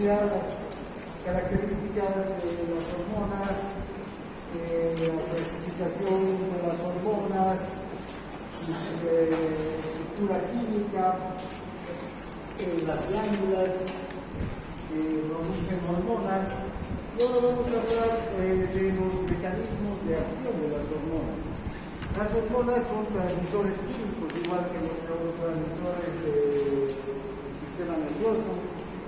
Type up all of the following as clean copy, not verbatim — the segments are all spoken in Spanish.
mira las características de las hormonas, la clasificación de las hormonas, su estructura química, las glándulas que producen hormonas. Y ahora vamos a hablar de los mecanismos de acción de las hormonas. Las hormonas son transmisores químicos, igual que los neurotransmisores del sistema nervioso,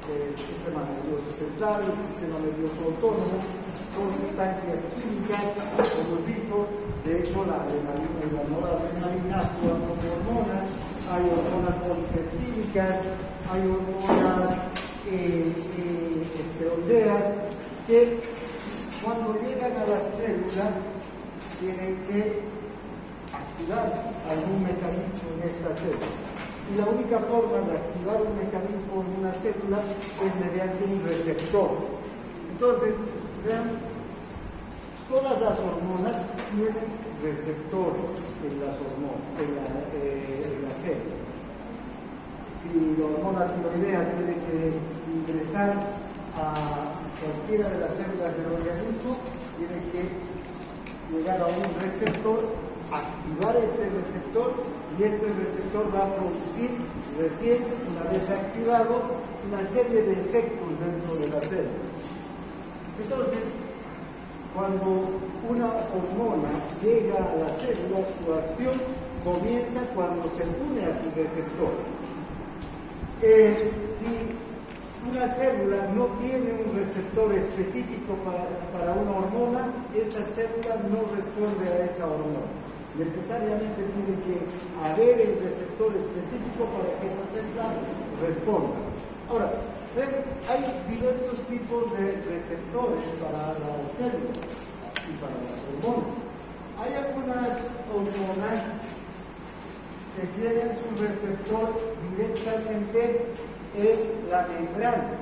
el sistema nervioso central, el sistema nervioso autónomo. Son sustancias químicas, como hemos visto. De hecho, la noradrenalina actúa como hormonas. Hay hormonas polipeptídicas, hay hormonas esteroideas que cuando llegan a la célula tienen que activar algún mecanismo en esta célula. Y la única forma de activar un mecanismo en una célula es mediante un receptor. Entonces, vean, todas las hormonas tienen receptores en las hormonas, en las células. Si la hormona tiroidea tiene que ingresar a cualquiera de las células del organismo, tiene que llegar a un receptor, activar este receptor, y este receptor va a producir recién, una vez activado, una serie de efectos dentro de la célula. Entonces, cuando una hormona llega a la célula, su acción comienza cuando se une a su receptor. Si una célula no tiene un receptor específico para una hormona, esa célula no responde a esa hormona. Necesariamente tiene que haber el receptor específico para que esa célula responda. Ahora, hay diversos tipos de receptores para las células y para las hormonas. Hay algunas hormonas que tienen su receptor directamente en la membrana.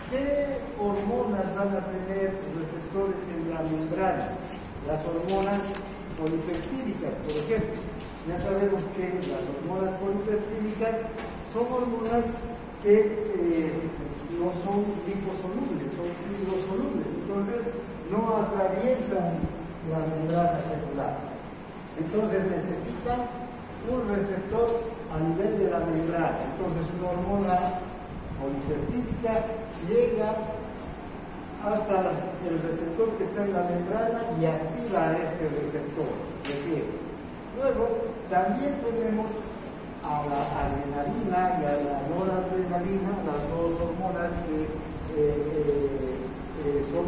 ¿Qué hormonas van a tener receptores en la membrana? Las hormonas polipeptídicas, por ejemplo. Ya sabemos que las hormonas polipeptídicas son hormonas que no son liposolubles, son hidrosolubles, entonces no atraviesan la membrana celular. Entonces necesitan un receptor a nivel de la membrana. Entonces una hormona polipeptídica llega hasta el receptor que está en la membrana y activa este receptor. Luego también tenemos a la adrenalina y a la noradrenalina, las dos hormonas que son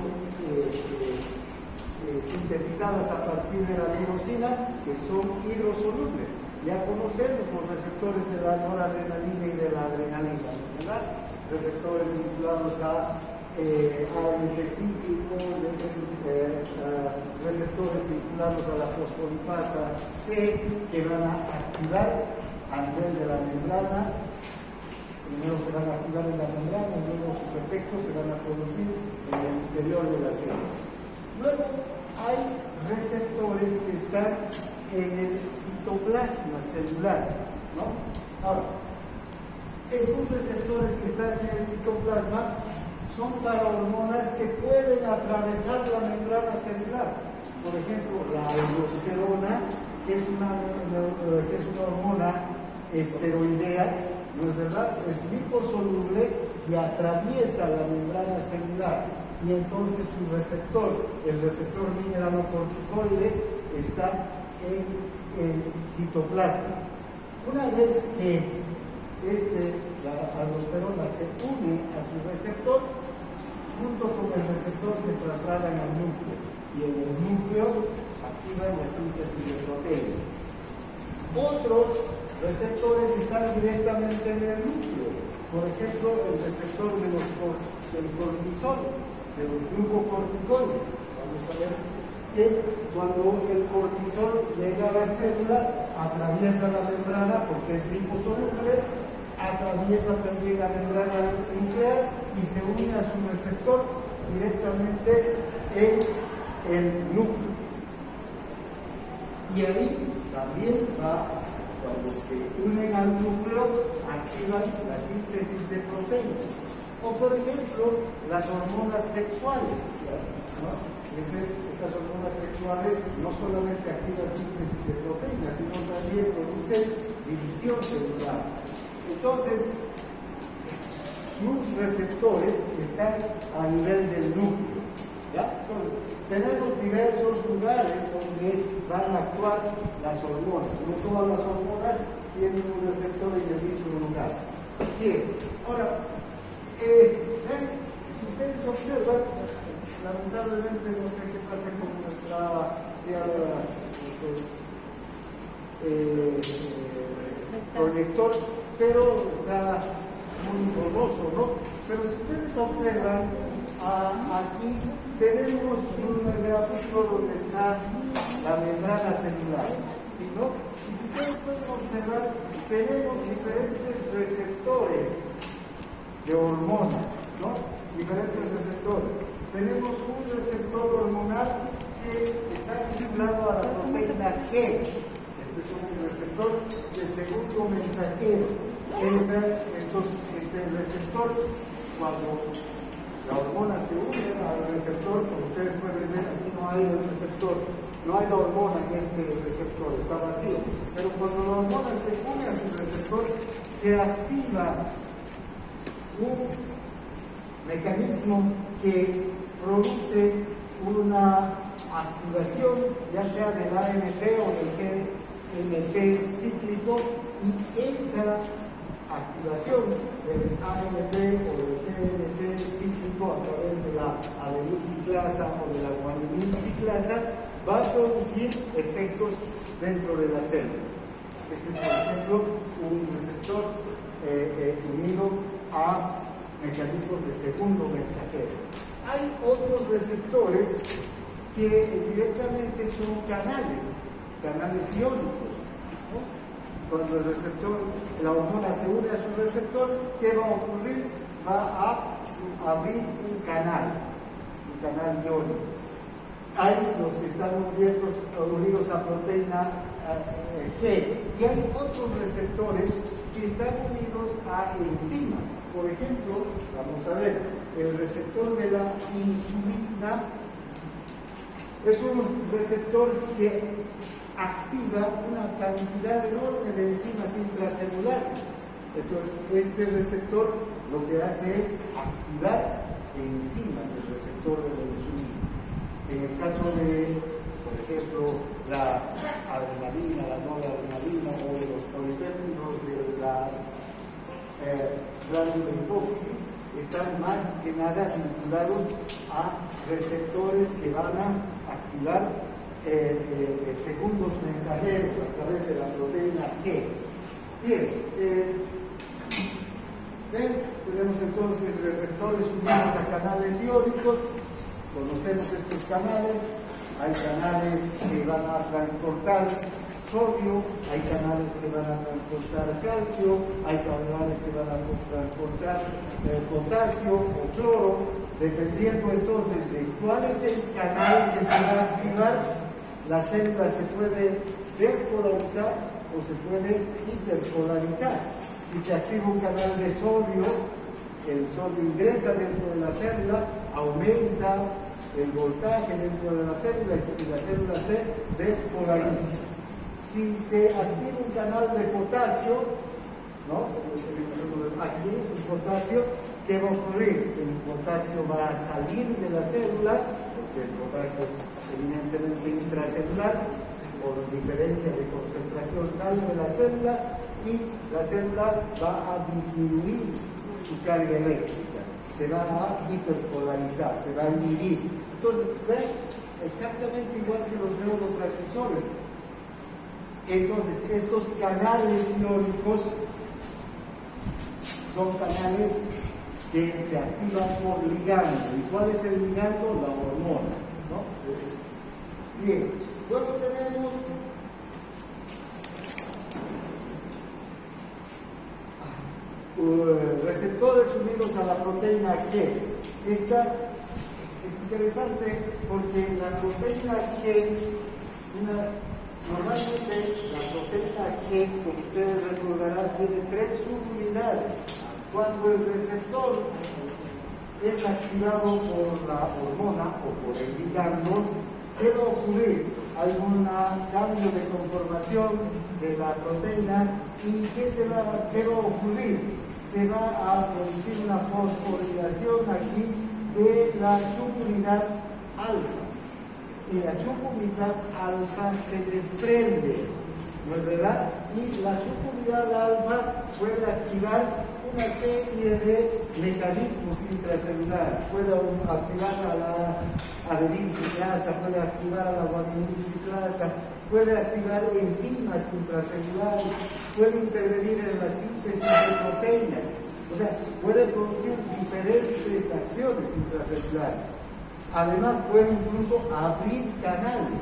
sintetizadas a partir de la tirosina, que son hidrosolubles. Ya conocemos los receptores de la noradrenalina y de la adrenalina, ¿verdad? Receptores vinculados a AMP cíclico, receptores vinculados a la fosfolipasa C, que van a activar a nivel de la membrana. Primero se van a activar en la membrana, y luego sus efectos se van a producir en el interior de la célula. Luego hay receptores que están en el citoplasma celular, ¿no? Ahora, estos receptores que están en el citoplasma son para hormonas que pueden atravesar la membrana celular. Por ejemplo, la aldosterona, que es una hormona esteroidea, ¿no es verdad? Es liposoluble y atraviesa la membrana celular. Y entonces su receptor, el receptor mineralocorticoide, está en el citoplasma. Una vez que la aldosterona se une a su receptor, junto con el receptor se trasladan al núcleo, y en el núcleo activan la síntesis de proteínas. Otros receptores están directamente en el núcleo, por ejemplo el receptor del cortisol, de los glucocorticoides. Vamos a ver que cuando el cortisol llega a la célula, atraviesa la membrana porque es liposoluble, atraviesa también la membrana nuclear y se une a su receptor directamente en el núcleo. Y ahí también cuando se unen al núcleo, activan la síntesis de proteínas. O por ejemplo, las hormonas sexuales, ¿no? Estas hormonas sexuales no solamente activan síntesis de proteínas, sino también producen división celular. Entonces, sus receptores están a nivel del núcleo, ¿ya? Entonces, tenemos diversos lugares donde van a actuar las hormonas. No todas las hormonas tienen un receptor en el mismo lugar. Bien, ahora, si ustedes observan, lamentablemente no sé qué pasa con nuestra proyector, pero está muy borroso, ¿no? Pero si ustedes observan, aquí tenemos un gráfico donde está la membrana celular, ¿no? Y si ustedes pueden observar, tenemos diferentes receptores de hormonas, ¿no? Diferentes receptores. Tenemos un receptor hormonal que está vinculado a la proteína G. Este es un receptor de segundo mensajero. Este receptor, cuando la hormona se une al receptor, como ustedes pueden ver, aquí no hay el receptor, no hay la hormona en este receptor, está vacío. Pero cuando la hormona se une a su receptor, se activa un mecanismo que produce una activación, ya sea del AMP o del GMP cíclico, y esa activación del AMP o del GMP cíclico a través de la adenil ciclasa o de la guanidina ciclasa va a producir efectos dentro de la célula. Este es, por ejemplo, un receptor unido a mecanismos de segundo mensajero. Hay otros receptores que directamente son canales iónicos, ¿no? Cuando el receptor, la hormona se une a su receptor, ¿qué va a ocurrir? Va a abrir un canal iónico. Hay los que están unidos a proteína G, y hay otros receptores que están unidos a enzimas. Por ejemplo, vamos a ver, el receptor de la insulina es un receptor que activa una cantidad enorme de enzimas intracelulares. Entonces, este receptor lo que hace es activar enzimas, el receptor de la insulina. En el caso de, por ejemplo, la adrenalina, la noradrenalina o de los polipéptidos de la glándula hipófisis, están más que nada vinculados a receptores que van a activar segundos mensajeros a través de la proteína G. Bien, tenemos entonces receptores unidos a canales iónicos. Conocemos estos canales. Hay canales que van a transportar sodio, hay canales que van a transportar calcio, hay canales que van a transportar potasio o cloro. Dependiendo entonces de cuál es el canal que se va a activar, la célula se puede despolarizar o se puede hiperpolarizar. Si se activa un canal de sodio, el sodio ingresa dentro de la célula, aumenta el voltaje dentro de la célula y la célula se despolariza. Si se activa un canal de potasio, ¿no? Aquí el potasio, ¿qué va a ocurrir? El potasio va a salir de la célula, porque el potasio es evidentemente intracelular, por diferencia de concentración sale de la célula y la célula va a disminuir su carga eléctrica, se va a hiperpolarizar, se va a inhibir. Entonces, ven exactamente igual que los neurotransmisores. Entonces, estos canales iónicos son canales que se activan por ligando. ¿Y cuál es el ligando? La hormona, ¿no? Bien, luego tenemos receptores unidos a la proteína G. Esta es interesante porque la proteína G, normalmente la proteína G, como ustedes recordarán, tiene 3 subunidades. Cuando el receptor es activado por la hormona o por el ligando, ¿qué va a ocurrir? Hay un cambio de conformación de la proteína y ¿qué va a ocurrir? Se va a producir una fosforilación aquí de la subunidad alfa. Y la subunidad alfa se desprende, ¿no es verdad? Y la subunidad alfa puede activar una serie de mecanismos intracelulares. Puede activar a la adenyl-ciclasa, puede activar a la guanidin-ciclasa, puede activar enzimas intracelulares, puede intervenir en la síntesis de proteínas. O sea, puede producir diferentes acciones intracelulares. Además, puede incluso abrir canales.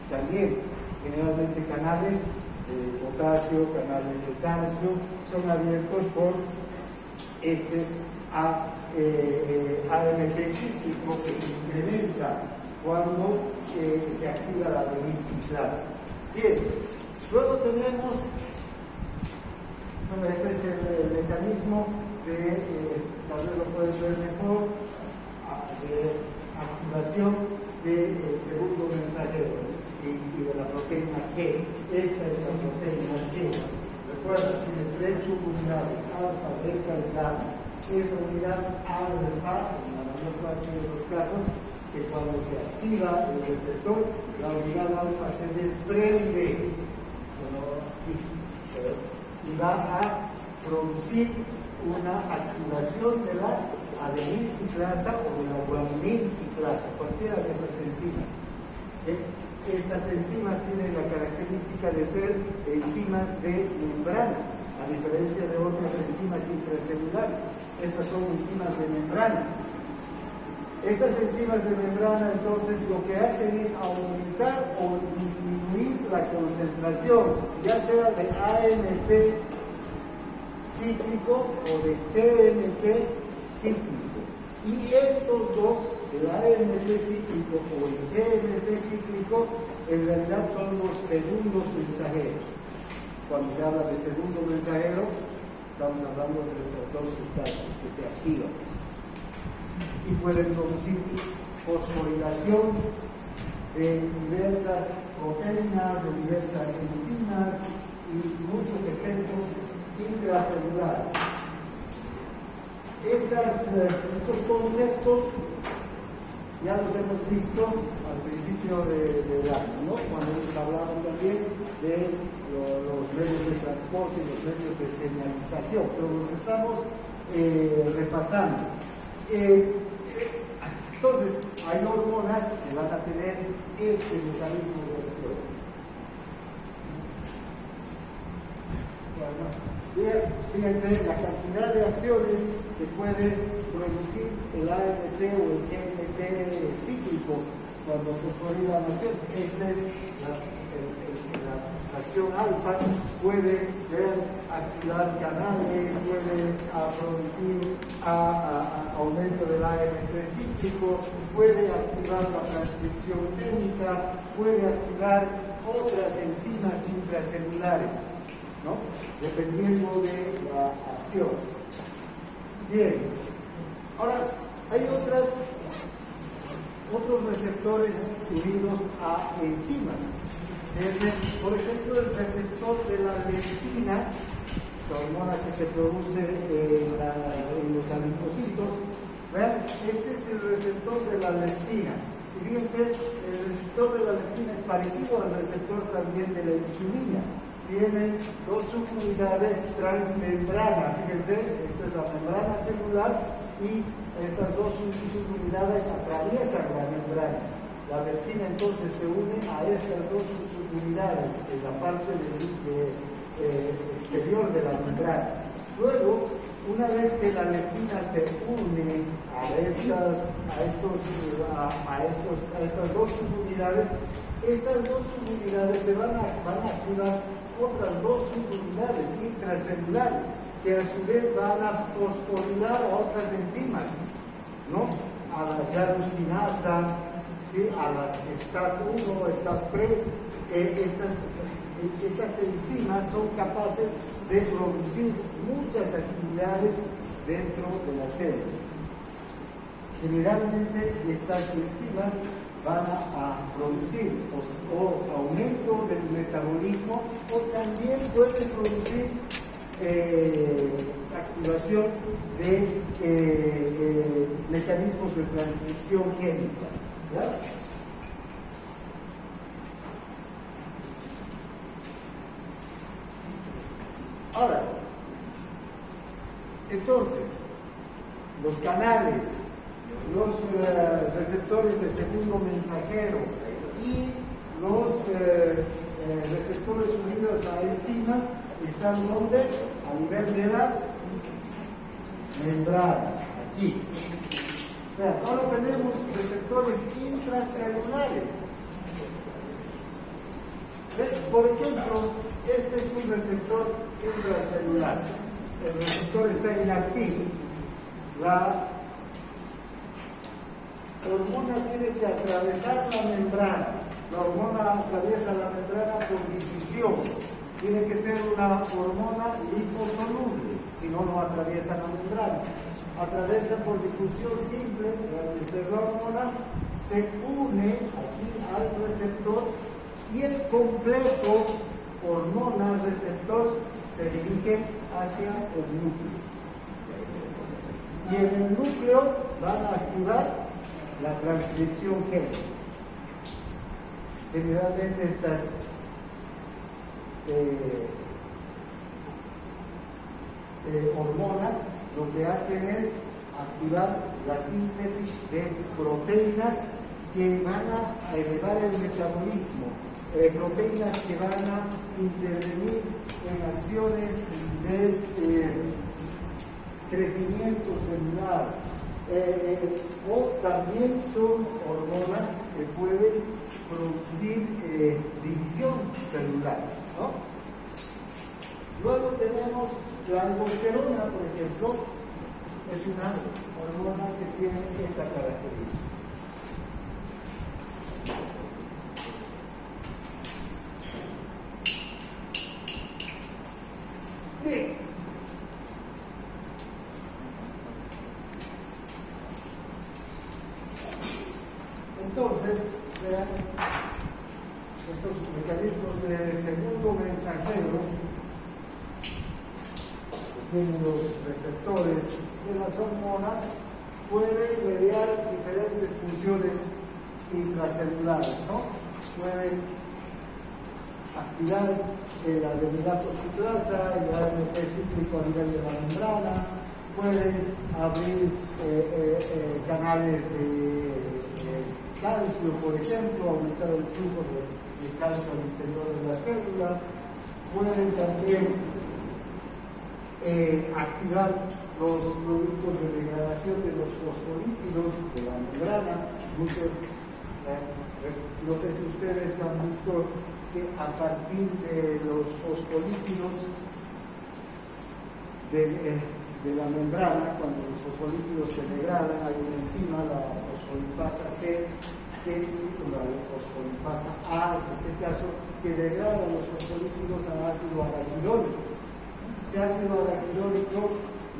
También, generalmente canales de potasio, canales de calcio, son abiertos por este AMP cíclico que se incrementa cuando se activa la adenyl-ciclasa. Bien, luego tenemos, bueno, este es el mecanismo de, tal vez lo pueden ver mejor, de activación del segundo mensajero y de la proteína G. Esta es la proteína G. Recuerda, tiene tres subunidades, alfa, beta y gamma. Es la unidad alfa, en la mayor parte de los casos, que cuando se activa el receptor, la unidad alfa se desprende y va a producir una activación de la adenyl-ciclasa o de la guanidin-ciclasa, cualquiera de esas enzimas. Estas enzimas tienen la característica de ser enzimas de membrana, a diferencia de otras enzimas intracelulares. Estas son enzimas de membrana. Estas enzimas de membrana, entonces, lo que hacen es aumentar o disminuir la concentración, ya sea de AMP cíclico o de TMP cíclico. Y estos dos, el AMP cíclico o el TMP cíclico, en realidad son los segundos mensajeros. Cuando se habla de segundo mensajero, estamos hablando de estas dos sustancias que se activan y pueden producir fosforilación de diversas proteínas, de diversas enzimas y muchos efectos intracelulares. Estos conceptos ya los hemos visto al principio del año, ¿no? Cuando hemos hablado también de los medios de transporte y los medios de señalización, pero los estamos repasando. Entonces, hay hormonas que van a tener este mecanismo de acción. Fíjense la cantidad de acciones que puede producir el AMP o el GMP cíclico cuando fosforilan la acción. Esta es la acción alfa, puede activar canales, puede producir aumento del AMP cíclico, puede activar la transcripción génica, puede activar otras enzimas intracelulares, ¿no? Dependiendo de la acción. Bien, ahora hay otros receptores unidos a enzimas. Por ejemplo, el receptor de la leptina, la hormona que se produce en los adipocitos. ¿Vean? Este es el receptor de la leptina. Y fíjense, el receptor de la leptina es parecido al receptor también de la insulina. Tiene dos subunidades transmembrana. Fíjense, esta es la membrana celular y estas dos subunidades atraviesan la membrana. La leptina entonces se une a estas dos subunidades en la parte exterior de la membrana. Luego, una vez que la leptina se une a estas dos subunidades, estas dos subunidades se van a activar otras dos subunidades intracelulares que a su vez van a fosforilar a otras enzimas, ¿no? A la llanucinasa, ¿sí? A las STAT1, STAT3, estas estas enzimas son capaces de producir muchas actividades dentro de la célula. Generalmente estas enzimas van a producir o aumento del metabolismo, o también pueden producir activación de mecanismos de transcripción génica, ¿ya? Ahora, entonces, los canales, los receptores de segundo mensajero y los receptores unidos a enzimas están donde? A nivel de la membrana, aquí. Vean, ahora tenemos receptores intracelulares. ¿Ves? Por ejemplo, este es un receptor intracelular. El receptor está inactivo. La hormona tiene que atravesar la membrana. La hormona atraviesa la membrana por difusión. Tiene que ser una hormona liposoluble, si no, no atraviesa la membrana. Atraviesa por difusión simple. Esta es la hormona, se une aquí al receptor y el complejo hormona-receptor se dirige hacia el núcleo. Y en el núcleo van a activar la transcripción génica. Generalmente estas hormonas lo que hacen es activar la síntesis de proteínas que van a elevar el metabolismo, proteínas que van a intervenir en acciones de crecimiento celular, o también son hormonas que pueden producir división celular, ¿no? Luego tenemos la aldosterona, por ejemplo, es una hormona que tiene esta característica. Bien. Entonces, vean, estos mecanismos de segundo mensajero que tienen los receptores de las hormonas pueden mediar diferentes funciones intracelulares, ¿no? Pueden activar la adenylato citrasa, el AMP cíclico a nivel de la membrana, pueden abrir canales de calcio, por ejemplo, aumentar el flujo de calcio al interior de la célula, pueden también activar los productos de degradación de los fosfolípidos de la membrana. No sé si ustedes han visto que a partir de los fosfolípidos de la membrana, cuando los fosfolípidos se degradan, hay una enzima, la fosfolipasa C, la fosfolipasa A, en este caso, que degrada los fosfolípidos a ácido araquidónico. Ese ácido araquidónico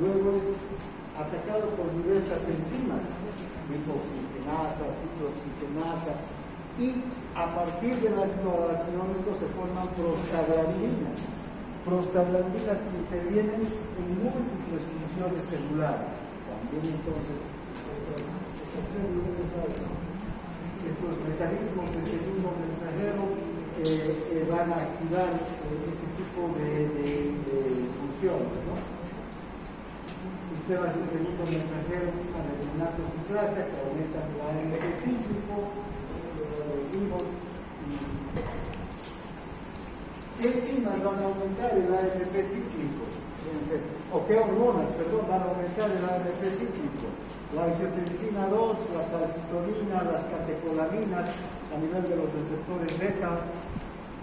luego es atacado por diversas enzimas, lipoxigenasa, ciclooxigenasa, y a partir del ácido araquidónico se forman prostaglandinas. Prostaglandinas que intervienen en múltiples funciones celulares. También entonces estos mecanismos de segundo mensajero van a activar este tipo de funciones, ¿no? Sistemas de segundo mensajero con adenylato citrasa que aumentan el AMP cíclico, ¿qué enzimas van a aumentar el AMP cíclico? ¿O qué hormonas, perdón, van a aumentar el AMP cíclico? La angiotensina 2, la calcitonina, las catecolaminas a nivel de los receptores beta,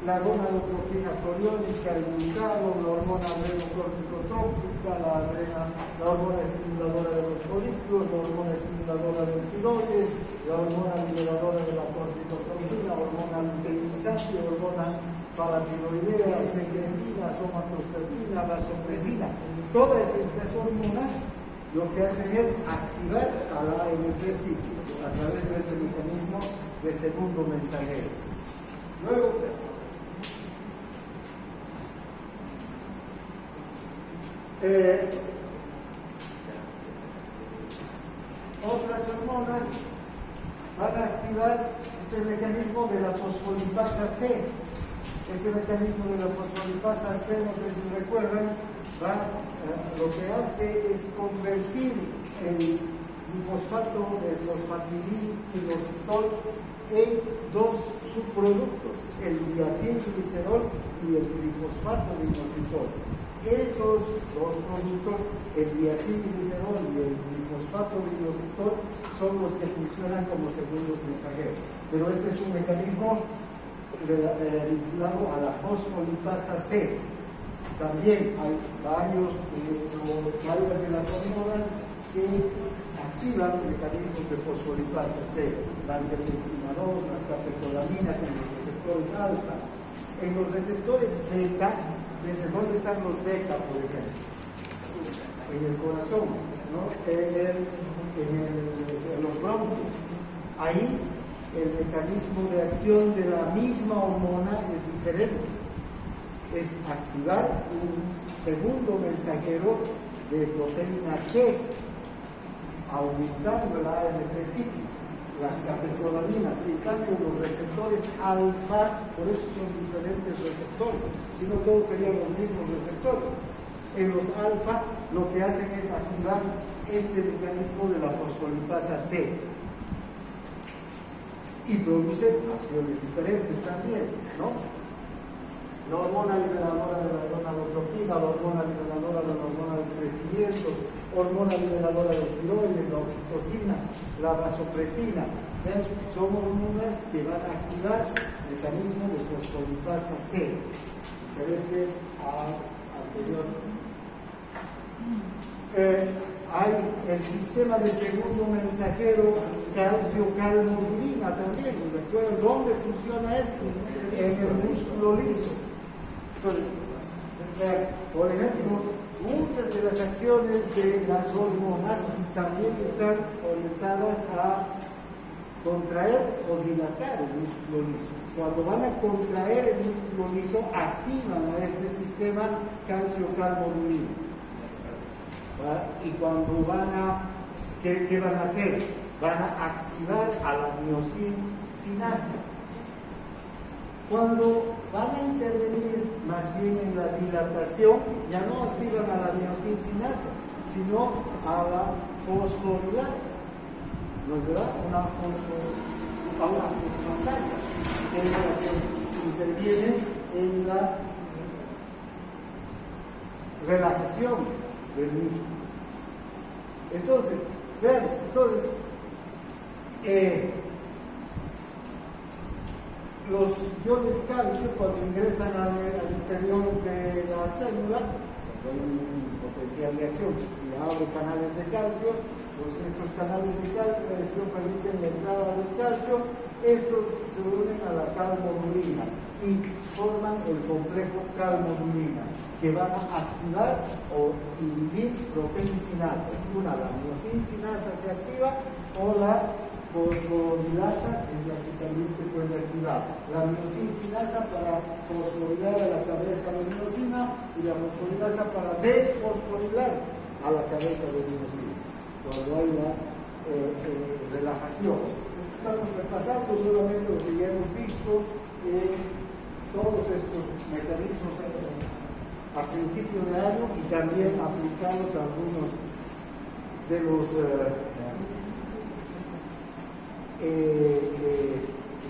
la gonadotroquina coriónica, el glutado, la hormona adrenocorticotrópica, la hormona estimuladora de los folículos, la hormona estimuladora del tiroides, la hormona liberadora de la corticotropina, hormona luteinizante, hormona paratiroidea, secretina, somatostatina, vasopresina. Todas estas hormonas lo que hacen es activar a la AMP cíclico a través de este mecanismo de segundo mensajero. Luego, otras hormonas van a activar este mecanismo de la fosfolipasa C. Este mecanismo de la fosfolipasa C, no sé si recuerdan, lo que hace es convertir el glifosfato de fosfatidilglicerol en dos subproductos, el diacilglicerol y el glifosfato de inositol. Esos dos productos, el diacilglicerol y el glifosfato de inositol, son los que funcionan como segundos mensajeros. Pero este es un mecanismo vinculado a la fosfolipasa C. También hay varias de las hormonas que activan mecanismos de fosfolipasa C, la angiotensina 2, las catecolaminas en los receptores alfa. En los receptores beta, ¿dónde están los beta, por ejemplo? En el corazón, ¿no? En los bronquios. Ahí el mecanismo de acción de la misma hormona es diferente. Es activar un segundo mensajero de proteína G, aumentando la AMP cíclica, las catecolaminas. En cambio, los receptores alfa, por eso son diferentes receptores, si no todos serían los mismos receptores. En los alfa lo que hacen es activar este mecanismo de la fosfolipasa C y producen acciones diferentes también, ¿no? La hormona liberadora de la gonadotropina, la hormona liberadora de la hormona del crecimiento, hormona liberadora de los tiroides, la oxitocina, la vasopresina, son hormonas que van a activar el mecanismo de fosfolipasa C, diferente al anterior. Hay el sistema de segundo mensajero calcio-calmodulina también. ¿Recuerdan dónde funciona esto? En el músculo liso. Entonces, por ejemplo, muchas de las acciones de las hormonas también están orientadas a contraer o dilatar el músculo liso. Cuando van a contraer el músculo liso, activan a este sistema calcio-calmodulina. Y cuando ¿qué van a hacer? Van a activar a la miosinasa. Cuando van a intervenir más bien en la dilatación, ya no activan a la miosinasa, sino a la fosforilasa. ¿No es verdad? Una fosfolipasa, que es la que interviene en la relajación del músculo. Entonces, vean, los iones calcio, cuando ingresan al interior de la célula, hay un potencial de acción y abre canales de calcio, pues estos canales de calcio permiten la entrada del calcio, estos se unen a la calmodulina y forman el complejo calmodulina, que van a activar o inhibir proteinsinasas. Una, la miosinasa se activa, o la fosforilasa es la que también se puede activar. La miosinasa para fosforilar a la cabeza de miosina y la fosforilasa para desfosforilar a la cabeza de miosina, cuando hay la relajación. Estamos repasando solamente lo que ya hemos visto, todos estos mecanismos a principio de año y también aplicados a algunos de los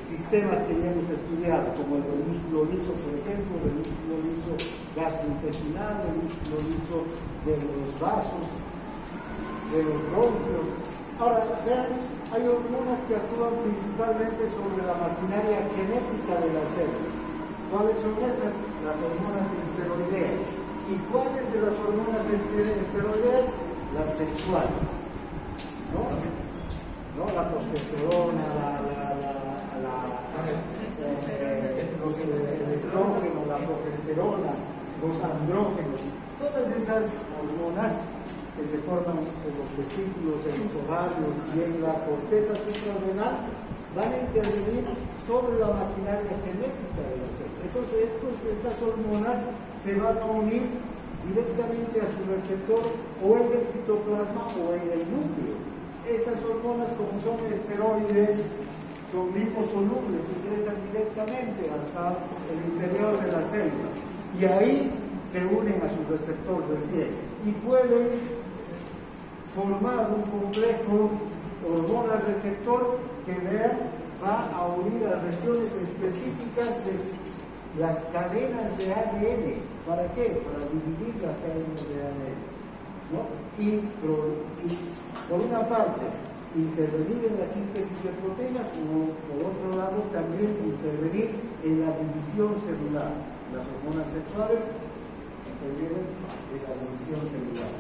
sistemas que ya hemos estudiado, como el del músculo liso, por ejemplo, el músculo liso gastrointestinal, el músculo liso de los vasos, de los bronquios. Ahora, vean, hay hormonas que actúan principalmente sobre la maquinaria genética de la célula. ¿Cuáles son esas? Las hormonas esteroideas. ¿Y cuáles de las hormonas esteroideas? Las sexuales. ¿No? La testosterona, el estrógeno, los andrógenos, todas esas hormonas que se forman en los testículos, en los ovarios y en la corteza suprarrenal van a intervenir sobre la maquinaria genética de la célula. Entonces estas hormonas se van a unir directamente a su receptor o en el citoplasma o en el núcleo. Estas hormonas, como son esteroides, son liposolubles, ingresan directamente hasta el interior de la célula y ahí se unen a su receptor recién y pueden formar un complejo hormona-receptor que va a unir a regiones específicas de las cadenas de ADN. ¿Para qué? Para dividir las cadenas de ADN, ¿no? Y por una parte, intervenir en la síntesis de proteínas, o por otro lado, también intervenir en la división celular. Las hormonas sexuales intervienen en la división celular.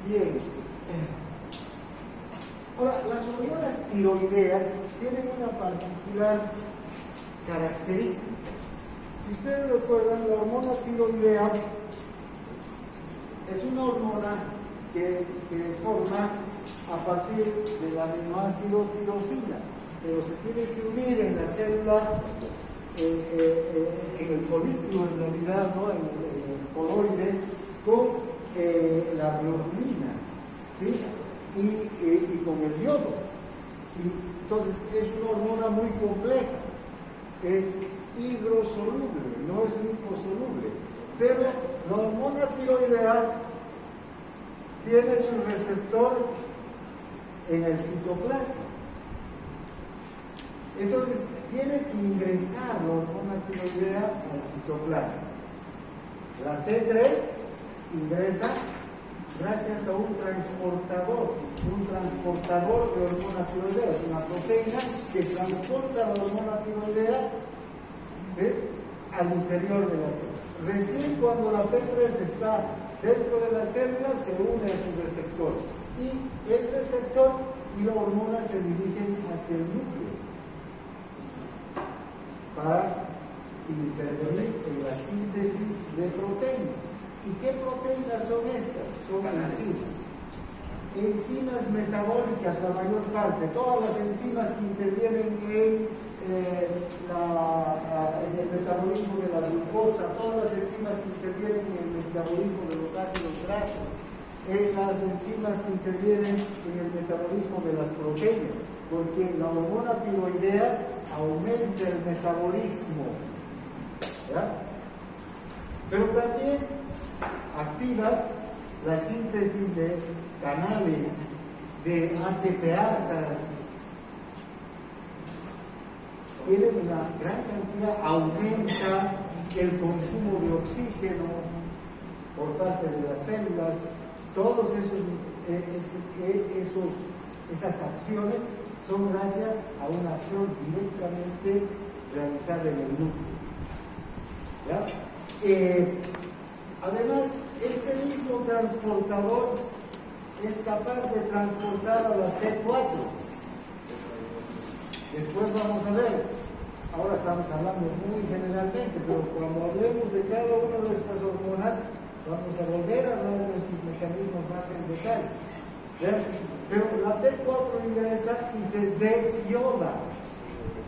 Bien. Ahora, las hormonas tiroideas tienen una particular característica. Si ustedes recuerdan, la hormona tiroidea es una hormona que se forma a partir del aminoácido tirosina, pero se tiene que unir en la célula, en el folículo en realidad, ¿no? en el coloide, con la globulina, ¿sí? y con el yodo. Y entonces es una hormona muy compleja, es hidrosoluble, no es liposoluble, pero la hormona tiroidea tiene su receptor en el citoplasma. Entonces tiene que ingresar la hormona tiroidea al citoplasma. La T3 ingresa gracias a un transportador de hormona tiroidea. Es una proteína que transporta la hormona tiroidea, ¿sí?, al interior de la célula. Recién cuando la T3 está dentro de la célula se une a su receptor y el receptor y la hormona se dirigen hacia el núcleo para intervenir en la síntesis de proteínas. ¿Y qué proteínas son estas? Son enzimas. Enzimas metabólicas, la mayor parte, todas las enzimas que intervienen en el metabolismo de la glucosa, todas las enzimas que intervienen en el metabolismo de los ácidos grasos, las enzimas que intervienen en el metabolismo de las proteínas, porque la hormona tiroidea aumenta el metabolismo, ¿ya? Pero también activa la síntesis de canales, de ATPasas, tiene una gran cantidad, aumenta el consumo de oxígeno por parte de las células. Todas esas acciones son gracias a una acción directamente realizada en el núcleo, ¿ya? Además, este mismo transportador es capaz de transportar a las T4. Después vamos a ver, ahora estamos hablando muy generalmente, pero cuando hablemos de cada una de estas hormonas, vamos a volver a hablar de estos mecanismos más en detalle. ¿Ven? Pero la T4 ingresa y se desyoda.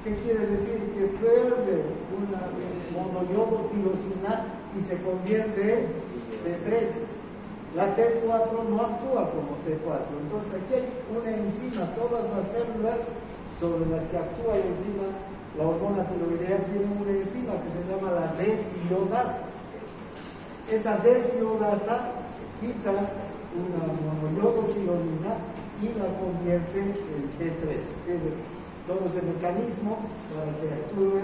¿Qué quiere decir? Que pierde una monoyodo tirosina y se convierte en T3. La T4 no actúa como T4. Entonces aquí hay una enzima, todas las células sobre las que actúa la enzima, la hormona tiroidea tiene una enzima que se llama la desiodasa. Esa desiodasa quita una monoyodotironina y la convierte en T3. Todo ese mecanismo para que actúe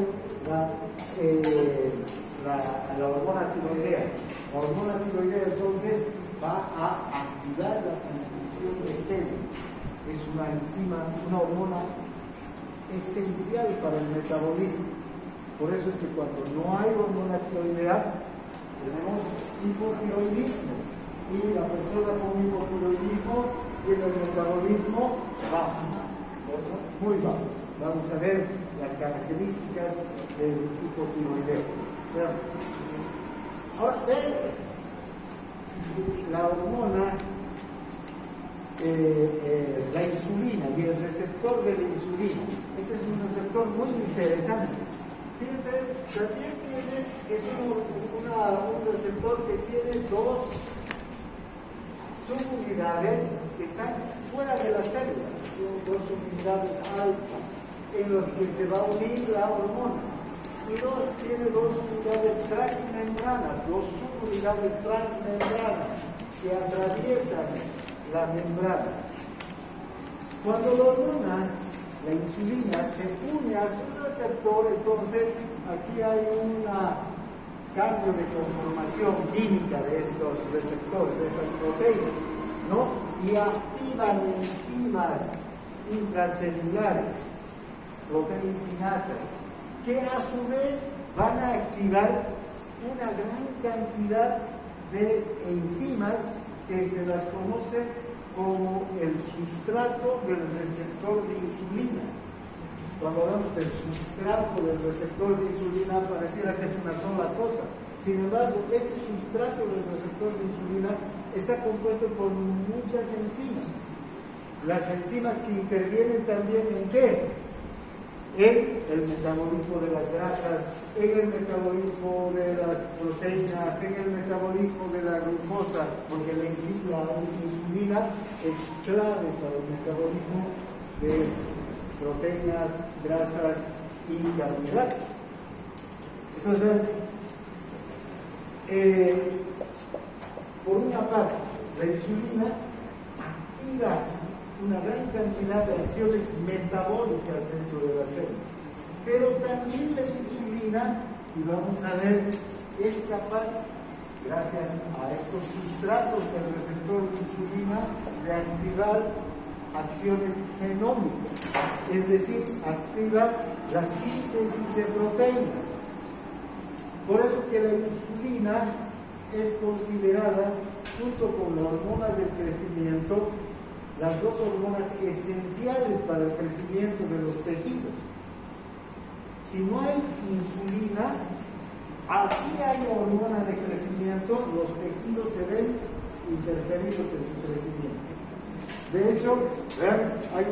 la hormona tiroidea. La hormona tiroidea entonces va a activar la transcripción de genes. Es una enzima, una hormona esencial para el metabolismo. Por eso es que cuando no hay hormona tiroidea tenemos hipotiroidismo y la persona con hipotiroidismo tiene el metabolismo bajo, muy bajo. Vamos a ver las características del hipotiroideo. Ahora, ven la hormona, la insulina y el receptor de la insulina. Este es un receptor muy interesante. Fíjense, también es un receptor que tiene dos subunidades que están fuera de la célula. Son dos subunidades alfa en los que se va a unir la hormona. Y tiene dos unidades transmembranas, dos subunidades transmembranas que atraviesan la membrana. Cuando la hormona, la insulina, se une a su receptor, entonces aquí hay un cambio de conformación química de estos receptores, de estas proteínas, ¿no? Y activan enzimas intracelulares, proteinasas, que a su vez van a activar una gran cantidad de enzimas que se las conoce como el sustrato del receptor de insulina. Cuando hablamos del sustrato del receptor de insulina, pareciera que es una sola cosa. Sin embargo, ese sustrato del receptor de insulina está compuesto por muchas enzimas. Las enzimas que intervienen también ¿en qué? En el metabolismo de las grasas, en el metabolismo de las proteínas, en el metabolismo de la glucosa, porque la insulina es clave para el metabolismo de proteínas, grasas y carbohidratos. Entonces, por una parte, la insulina activa una gran cantidad de acciones metabólicas dentro de la célula, pero también la insulina, y vamos a ver, es capaz, gracias a estos sustratos del receptor de insulina, de activar acciones genómicas, es decir, activa la síntesis de proteínas. Por eso que la insulina es considerada, junto con la hormona del crecimiento, las dos hormonas esenciales para el crecimiento de los tejidos. Si no hay insulina, así hay hormona de crecimiento, los tejidos se ven interferidos en su crecimiento. De hecho, vean, hay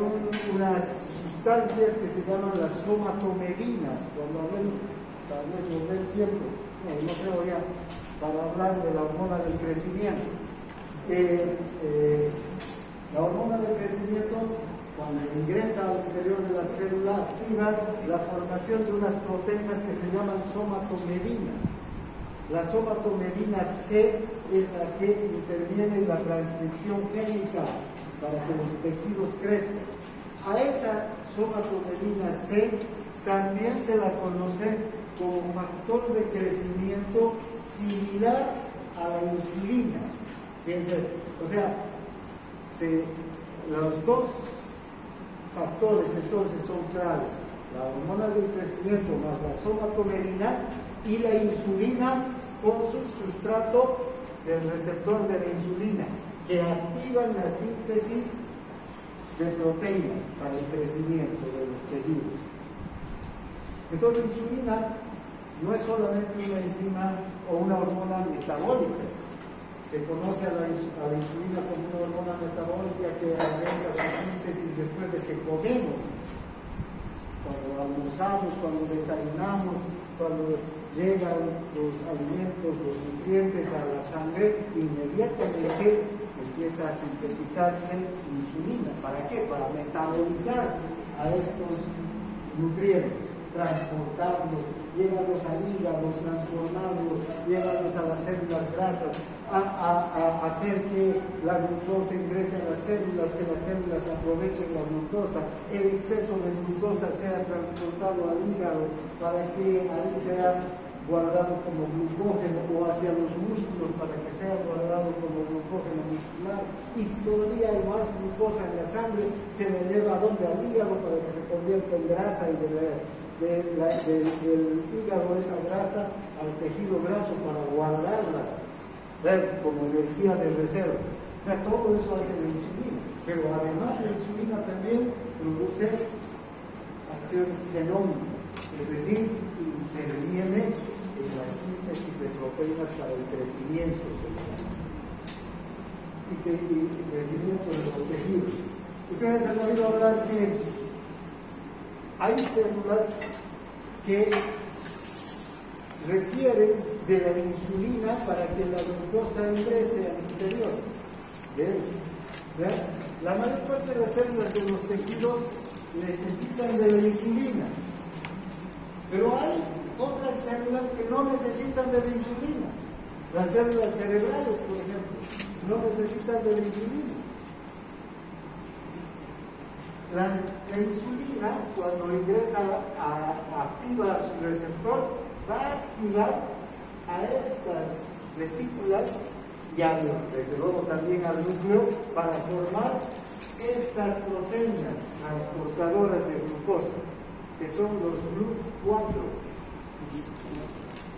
unas sustancias que se llaman las somatomedinas. Cuando hablemos, tal vez nos dé tiempo, no creo ya, para hablar de la hormona del crecimiento. La hormona del crecimiento, cuando ingresa al interior de la célula, activa la formación de unas proteínas que se llaman somatomedinas. La somatomedina C es la que interviene en la transcripción génica para que los tejidos crezcan. A esa somatomedina C también se la conoce como factor de crecimiento similar a la insulina. Fíjense, o sea, los dos factores entonces son claves: la hormona del crecimiento más las somatomedinas y la insulina con su sustrato del receptor de la insulina, que activan la síntesis de proteínas para el crecimiento de los tejidos. Entonces la insulina no es solamente una enzima o una hormona metabólica. Se conoce a la insulina como una hormona metabólica que arranca su síntesis después de que comemos. Cuando almorzamos, cuando desayunamos, cuando llegan los alimentos, los nutrientes a la sangre, inmediatamente empieza a sintetizarse insulina. ¿Para qué? Para metabolizar a estos nutrientes, transportarlos, llevarlos al hígado, transformarlos, llevarlos a las células grasas, a hacer que la glucosa ingrese a las células, que las células aprovechen la glucosa, el exceso de glucosa sea transportado al hígado para que ahí sea guardado como glucógeno, o hacia los músculos para que sea guardado como glucógeno muscular. Y si todavía hay más glucosa en la sangre, se le lleva a donde, al hígado, para que se convierta en grasa, y del hígado esa grasa al tejido graso para guardarla como energía de reserva. O sea, todo eso hace la insulina, pero además la insulina también produce acciones genómicas, es decir, interviene en la síntesis de proteínas para el crecimiento celular y crecimiento de los tejidos. Ustedes han oído hablar que hay células que requieren de la insulina para que la glucosa ingrese al interior. ¿Ves? La mayor parte de las células de los tejidos necesitan de la insulina, pero hay otras células que no necesitan de la insulina. Las células cerebrales, por ejemplo, no necesitan de la insulina. La insulina, cuando ingresa activa su receptor, va a activar a estas vesículas y desde luego también al núcleo para formar estas proteínas transportadoras de glucosa, que son los GLUT4.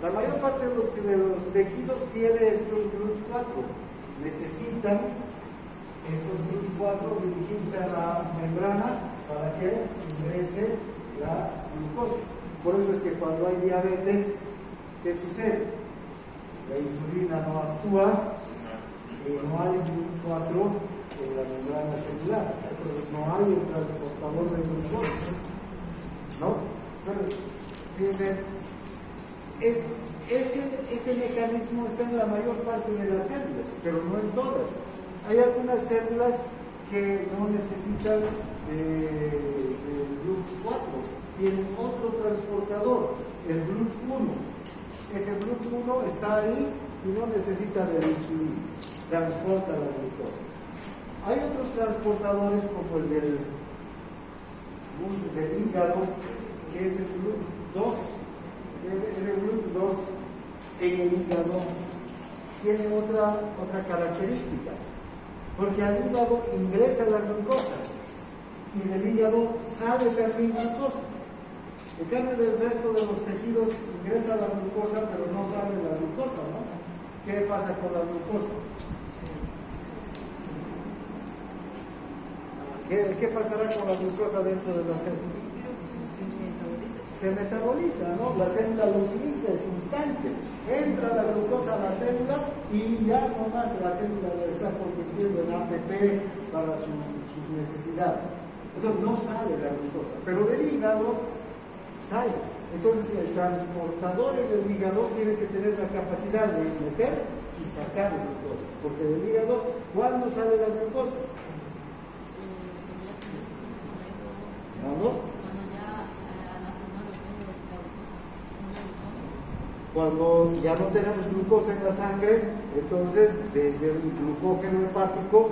La mayor parte de los tejidos tiene estos GLUT4, necesitan estos GLUT4 dirigirse a la membrana para que ingrese la glucosa. Por eso es que cuando hay diabetes, ¿qué sucede? La insulina no actúa y no hay GLUT4 en la membrana celular, entonces no hay un transportador de glucosa, ¿no? Pero fíjense, ese mecanismo está en la mayor parte de las células, pero no en todas. Hay algunas células que no necesitan de GLUT4, tienen otro transportador, el GLUT1. Ese GLUT1 está ahí y no necesita de la insulina, transporta la glucosa. Hay otros transportadores como el del hígado, que es el GLUT2. El GLUT2 en el hígado tiene otra característica, porque al hígado ingresa la glucosa y del hígado sale también glucosa. En cambio del resto de los tejidos ingresa la glucosa, pero no sale la glucosa, ¿no? ¿Qué pasa con la glucosa? ¿Qué pasará con la glucosa dentro de la célula? Se metaboliza, ¿no? La célula lo utiliza, es instante. Entra la glucosa a la célula y ya nomás la célula la está convirtiendo en ATP para sus necesidades. Entonces no sale la glucosa, pero del hígado sale. Entonces el transportador en el hígado tiene que tener la capacidad de meter y sacar la glucosa, porque del hígado, ¿cuándo sale la glucosa? ¿No? Cuando ya no tenemos glucosa en la sangre, entonces desde el glucógeno hepático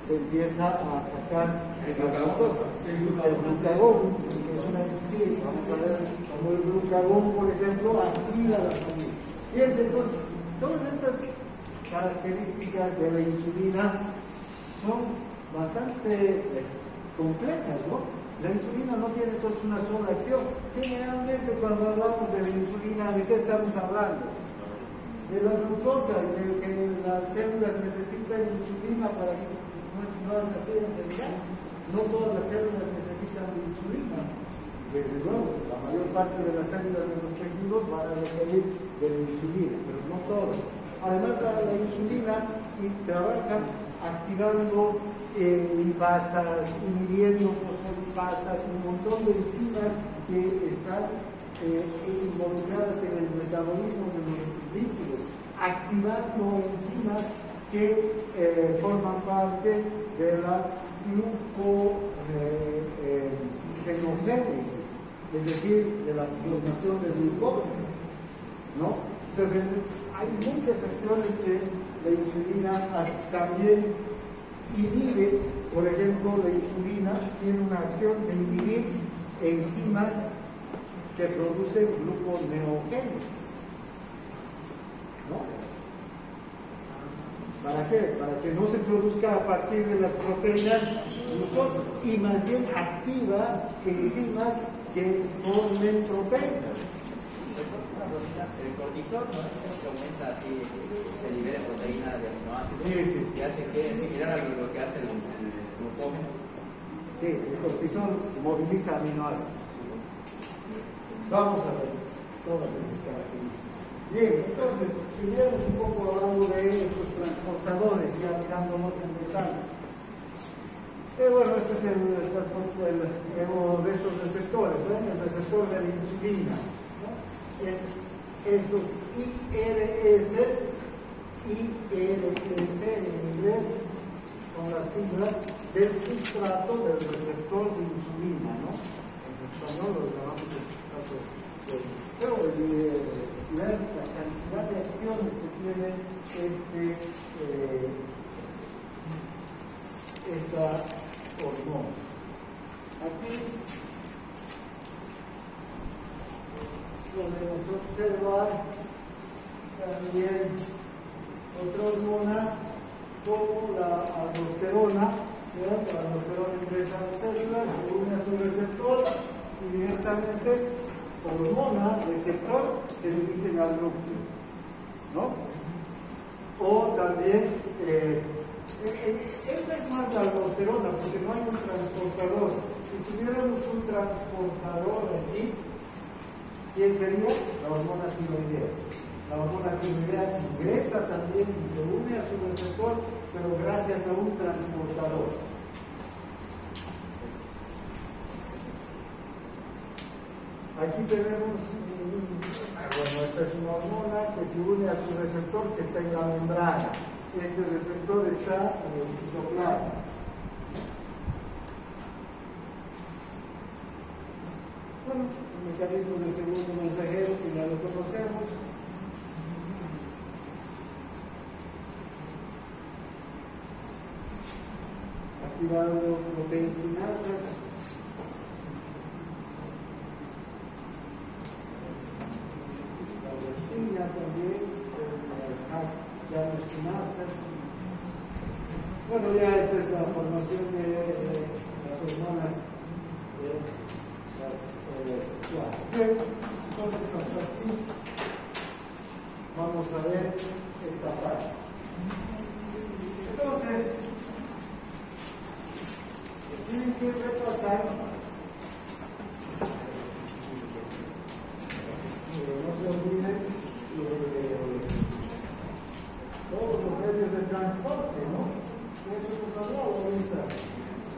se empieza a sacar la glucosa. El glucagón, que es una enzima, vamos a ver, como el glucagón, por ejemplo, activa la comida. Fíjense, entonces, todas estas características de la insulina son bastante complejas, ¿no? La insulina no tiene entonces una sola acción. Generalmente cuando hablamos de la insulina, ¿de qué estamos hablando? De la glucosa, de que las células necesitan insulina para que no se hacen realidad. No todas las células necesitan de insulina. Desde luego, la mayor parte de las células de los tejidos van a requerir de la insulina, pero no todas. Además, la insulina trabaja activando lipasas, inhibiendo fosfolipasas, un montón de enzimas que están involucradas en el metabolismo de los lípidos, activando enzimas que forman parte de la glucogenogénesis, es decir, de la formación del glucógeno, ¿no? Entonces, hay muchas acciones que la insulina también inhibe. Por ejemplo, la insulina tiene una acción de inhibir enzimas que producen gluconeogénesis, ¿no? ¿Para qué? Para que no se produzca a partir de las proteínas glucosa y más bien activa enzimas que formen proteínas. El cortisol no es que aumenta así, se libera proteína de aminoácidos, sí. Que hace que es similar a lo que hace el glucógeno. Sí, el cortisol moviliza aminoácidos. Vamos a ver todas esas características. Bien, entonces, seguiremos un poco hablando de estos transportadores, ya mirándonos en detalle. Bueno, este es uno de estos receptores, ¿no? El receptor de la insulina, ¿no? Estos IRS en inglés son las siglas del sustrato del receptor de insulina, ¿no? En español lo llamamos el sustrato pero la cantidad de acciones que tiene esta hormona. Aquí podemos observar también otra hormona como la aldosterona. La aldosterona ingresa a las células, se une a su receptor y directamente hormona, receptor, se dirigen al núcleo, ¿no? O también, esta es más la aldosterona porque no hay un transportador. Si tuviéramos un transportador aquí, ¿quién sería? La hormona tiroidea. La hormona tiroidea ingresa también y se une a su receptor, pero gracias a un transportador. Aquí tenemos, bueno, esta es una hormona que se une a su receptor que está en la membrana. Este receptor está en el citoplasma. Bueno, el mecanismo de segundo mensajero que ya lo conocemos. Activando proteinsinasas. También las llanosinasas. Bueno, ya esta es la formación de las hormonas sexuales. Entonces, hasta aquí vamos a ver esta parte. Entonces, tienen que repasar. No se olviden todos los medios de transporte, ¿no? Eso hemos hablado ahorita,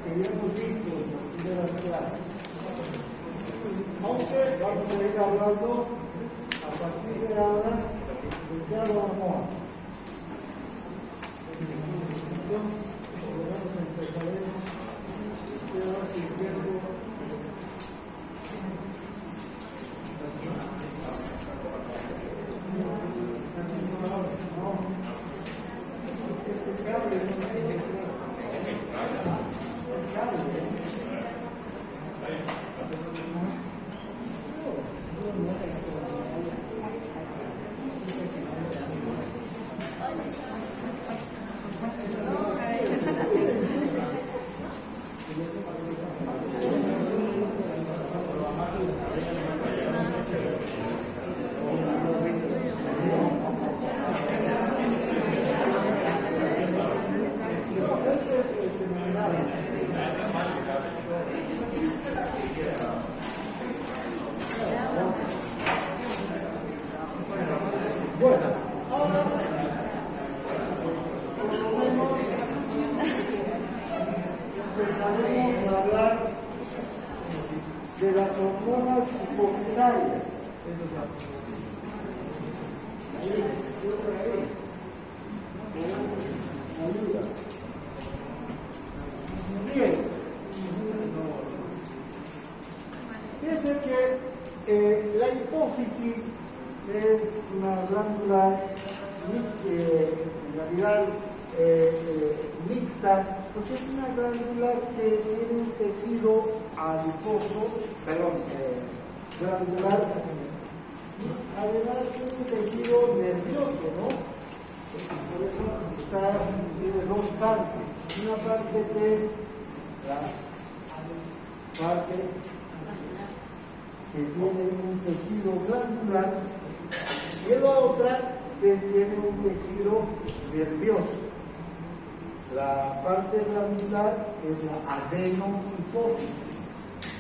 que ya hemos visto en las primeras clases. Aunque vamos a ir hablando a partir de ahora de cada hormona. Entonces, empezaremos diciendo de las hormonas hipofisarias. Ayuda. Bien. Fíjense que la hipófisis es una glándula en realidad mixta, porque es una glándula que tiene un tejido adiposo, glandular, además tiene un tejido nervioso, ¿no? Por eso tiene dos partes. Una parte que es la parte que tiene un tejido glandular y la otra que tiene un tejido nervioso. La parte glandular es la adenohipófisis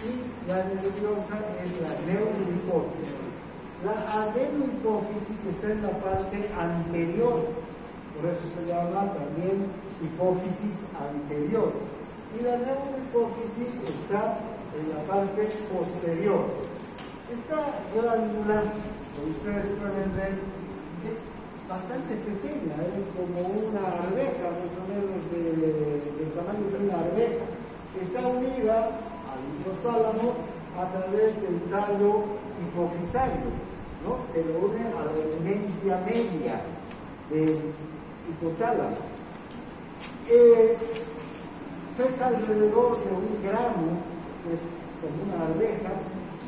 y la nerviosa es la neurohipófisis. La adenohipófisis está en la parte anterior, por eso se llama también hipófisis anterior. Y la neurohipófisis está en la parte posterior. Esta glándula, como ustedes pueden ver, es bastante pequeña, es como una arveja, más o menos del tamaño de una arveja. Está unida al hipotálamo a través del tallo hipofisario, ¿no? Que lo une a la eminencia media del hipotálamo. Pesa alrededor de 1 gramo, que es como una arveja,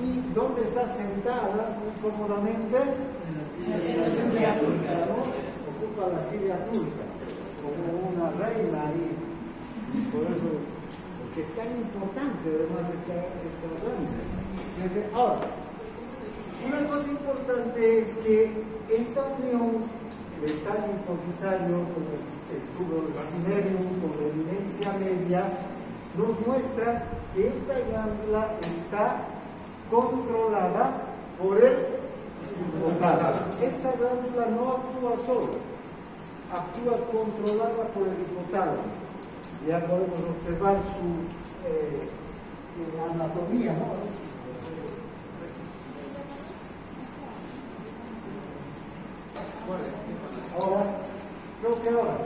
y donde está sentada muy cómodamente en la silla turca, ¿no? Ocupa la silla turca, como una reina ahí. Por eso, porque es tan importante además esta glándula. Ahora, una cosa importante es que esta unión del tallo hipofisario con el tubo cinerium, con la eminencia media, nos muestra que esta glándula está controlada por el hipotálamo. Esta glándula no actúa sola, actúa controlada por el hipotálamo. Ya podemos observar su anatomía, ¿no? Ahora, creo que ahora.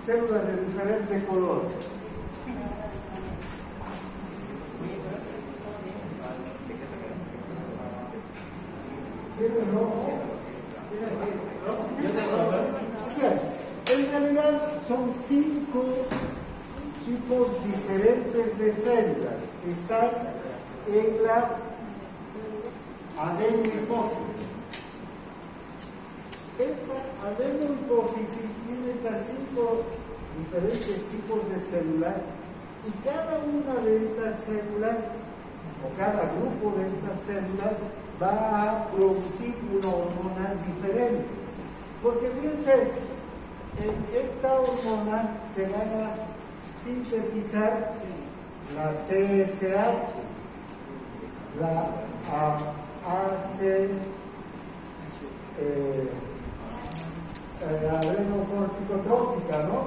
Células de diferente color. ¿Tienes rojo? En realidad son 5 tipos diferentes de células que están en la adenohipófisis. esta adenohipófisis tiene estas 5 diferentes tipos de células y cada una de estas células o cada grupo de estas células va a producir una hormona diferente. Porque fíjense, esta hormona se van a sintetizar la TSH, la adrenocorticotrópica, ¿no?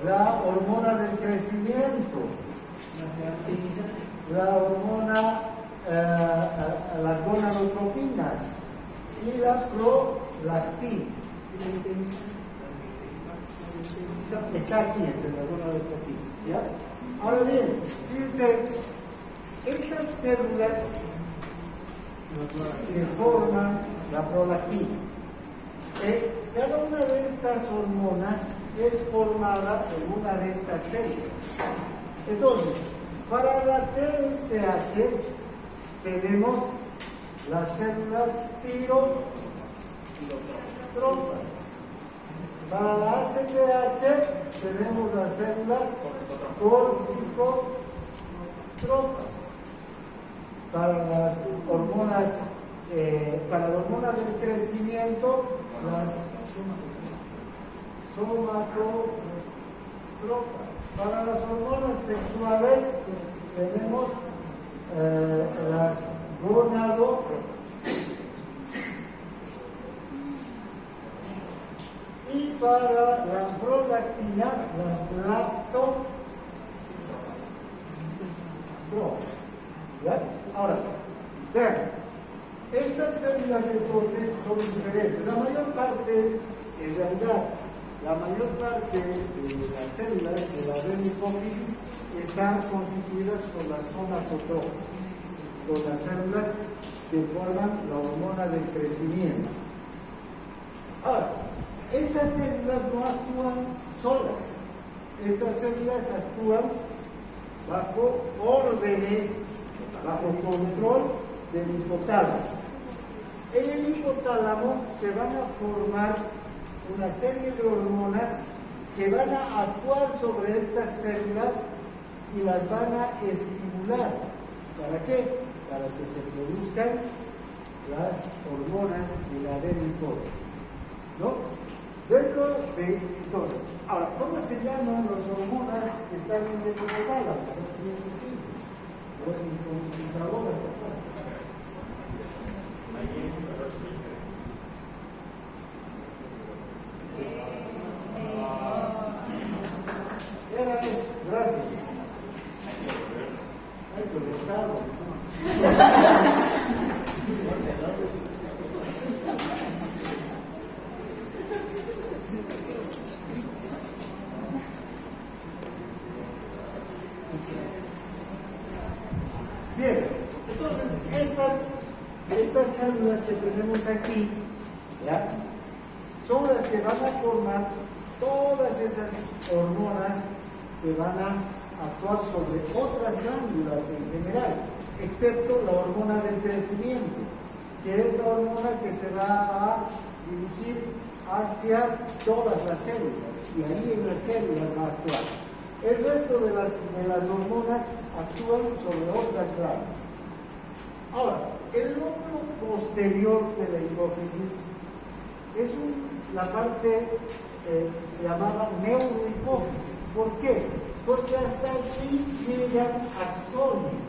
La hormona del crecimiento, la hormona, las gonadotropinas y la prolactina. Está aquí entre las gonadotropinas, ¿ya? Ahora bien, fíjense, estas células que forman la prolactina, cada una de estas hormonas es formada en una de estas células. Entonces, para la TSH tenemos las células tirotropas. Para la ACTH tenemos las células corticotropas. Para las hormonas, para la hormona del crecimiento, las somatotropas. Para las hormonas sexuales tenemos las gonadotropas. Y para la prolactina, las lactotropas. ¿Ya? Ahora, vean, estas células entonces son diferentes. La mayor parte, en realidad, la mayor parte de las células de la adenohipófisis están constituidas por las somatotropas, con las células que forman la hormona del crecimiento. Ahora, estas células no actúan solas. Estas células actúan bajo órdenes, bajo control del hipotálamo. En el hipotálamo se van a formar una serie de hormonas que van a actuar sobre estas células y las van a estimular. ¿Para qué? Para que se produzcan las hormonas de la adenohipófisis, ¿no? Dentro de, entonces, ahora, ¿cómo se llaman las hormonas que están en el hipotálamo? No es posible. No es ni con computadora, gracias. Eso le estaba. Bien, entonces estas células que tenemos aquí, ¿ya?, son las que van a formar todas esas hormonas que van a actuar sobre otras glándulas en general, excepto la hormona del crecimiento, que es la hormona que se va a dirigir hacia todas las células, y ahí en las células va a actuar. El resto de las hormonas actúan sobre otras glándulas. Ahora, el lóbulo posterior de la hipófisis es la parte llamada neurohipófisis. ¿Por qué? Porque hasta aquí llegan axones.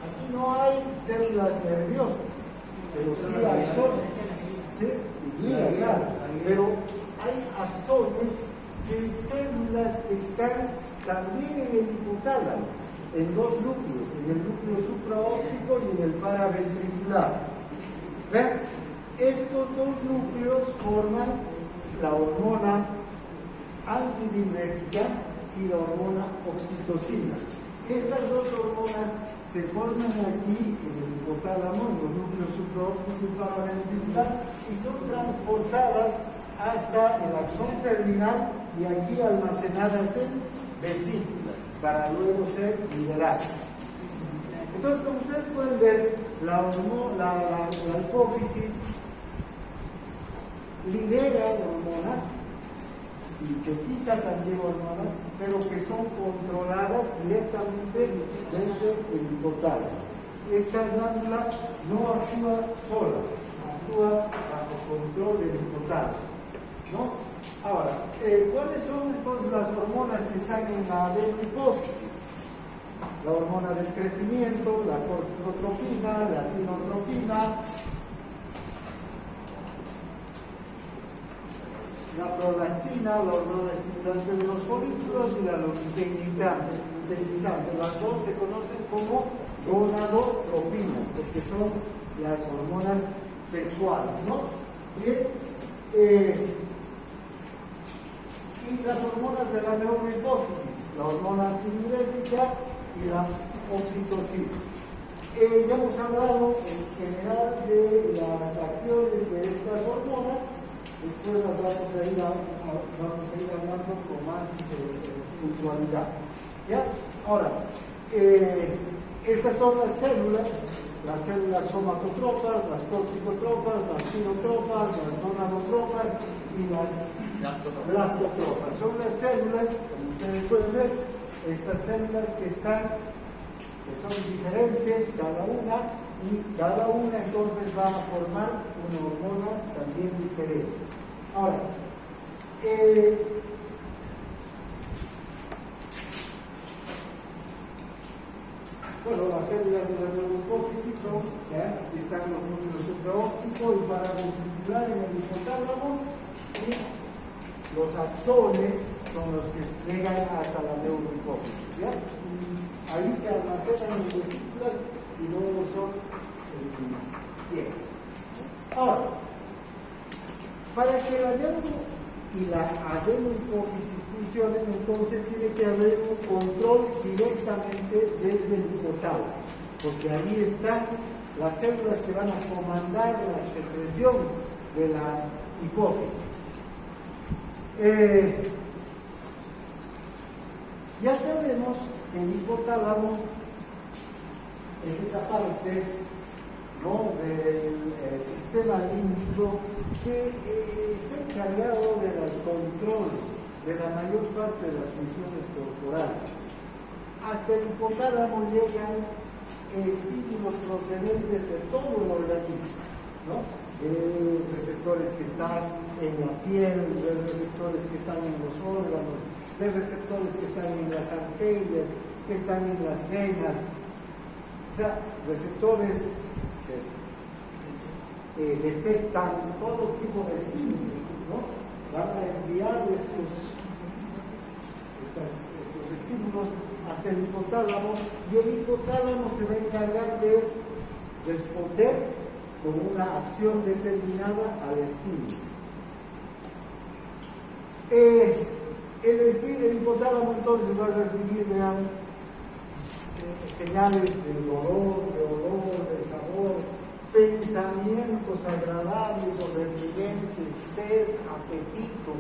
Aquí no hay células nerviosas, pero sí axones. ¿Sí? Y glía, claro. Pero hay axones, que células que están también en el hipotálamo, en dos núcleos, en el núcleo supraóptico y en el paraventricular. ¿Ven? Estos dos núcleos forman la hormona antidiurética y la hormona oxitocina. Estas dos hormonas se forman aquí en el hipotálamo, en los núcleos supraóptico y paraventricular, y son transportadas hasta el axón terminal y aquí almacenadas en vesículas para luego ser liberadas. Entonces, como ustedes pueden ver, la hipófisis libera hormonas, sintetiza también hormonas, pero que son controladas directamente desde el hipotálamo. Esa glándula no actúa sola, actúa bajo control del hipotálamo, ¿no? Ahora, ¿cuáles son entonces las hormonas que están en la adenohipófisis? La hormona del crecimiento, la corticotropina, la tinotropina, la prolactina, la hormona estimulante de los folículos y la luteinizante. Las dos se conocen como gonadotropinas, porque son las hormonas sexuales, ¿no? Bien, y las hormonas de la neurohipófisis, la hormona antidiurética y la oxitocina. Ya hemos hablado en general de las acciones de estas hormonas. Después las vamos a ir hablando con más puntualidad. ¿Ya? Ahora, estas son las células somatotropas, las corticotropas, las tinotropas, las gonadotropas y las blastotropas. Son las células, como ustedes pueden ver, estas células que son diferentes cada una, y cada una entonces va a formar una hormona también diferente. Ahora, bueno, las células de la neurohipófisis son, aquí están los núcleos supraópticos y paravesicular en el hipotálamo, y los axones son los que llegan hasta la neurohipófisis, ¿ya? Ahí se almacenan las vesículas y luego son bien. Ahora, para que la neuro y la adenohipófisis funcionen, entonces tiene que haber un control directamente desde el hipotálamo, porque ahí están las células que van a comandar la secreción de la hipófisis. Ya sabemos que el hipotálamo es esa parte, ¿no?, del sistema límbico que está encargado del control de la mayor parte de las funciones corporales. Hasta el hipotálamo llegan estímulos procedentes de todo el organismo, ¿no? Receptores que están en la piel, receptores que están en los órganos, de receptores que están en las arterias, que están en las venas, o sea, receptores que detectan todo tipo de estímulos, ¿no? Van a enviar estos estímulos hasta el hipotálamo, y el hipotálamo se va a encargar de responder con una acción determinada al estímulo. El hipotálamo entonces va a recibir señales de olor, de sabor, pensamientos agradables o repelentes, sed, apetito,